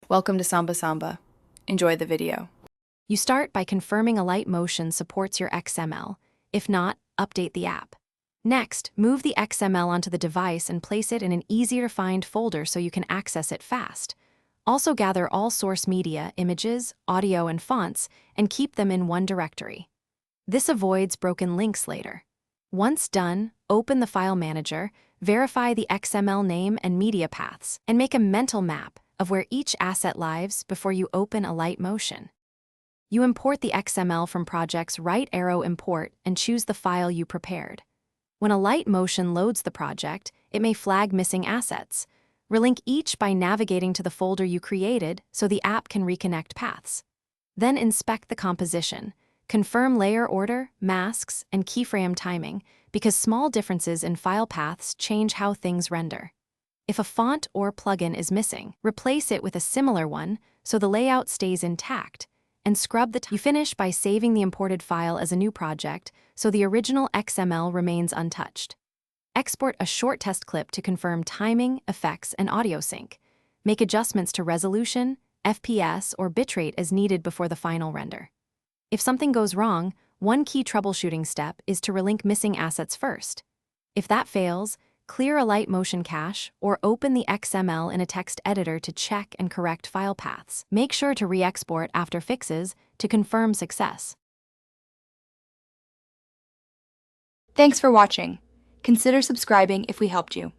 Welcome to Samba Samba. Enjoy the video. You start by confirming Alight Motion supports your XML. If not, update the app. Next, move the XML onto the device and place it in an easier-to-find folder so you can access it fast. Also gather all source media, images, audio, and fonts, and keep them in one directory. This avoids broken links later. Once done, open the file manager, verify the XML name and media paths, and make a mental map of where each asset lives before you open Alight Motion. You import the XML from project's right arrow import and choose the file you prepared. When Alight Motion loads the project, it may flag missing assets. Relink each by navigating to the folder you created so the app can reconnect paths. Then inspect the composition. Confirm layer order, masks, and keyframe timing, because small differences in file paths change how things render. If a font or plugin is missing, replace it with a similar one so the layout stays intact, and scrub the You finish by saving the imported file as a new project so the original XML remains untouched. Export a short test clip to confirm timing, effects, and audio sync. Make adjustments to resolution, FPS, or bitrate as needed before the final render. If something goes wrong, one key troubleshooting step is to relink missing assets first. If that fails, clear Alight Motion cache or open the XML in a text editor to check and correct file paths. Make sure to re-export after fixes to confirm success. Thanks for watching. Consider subscribing if we helped you.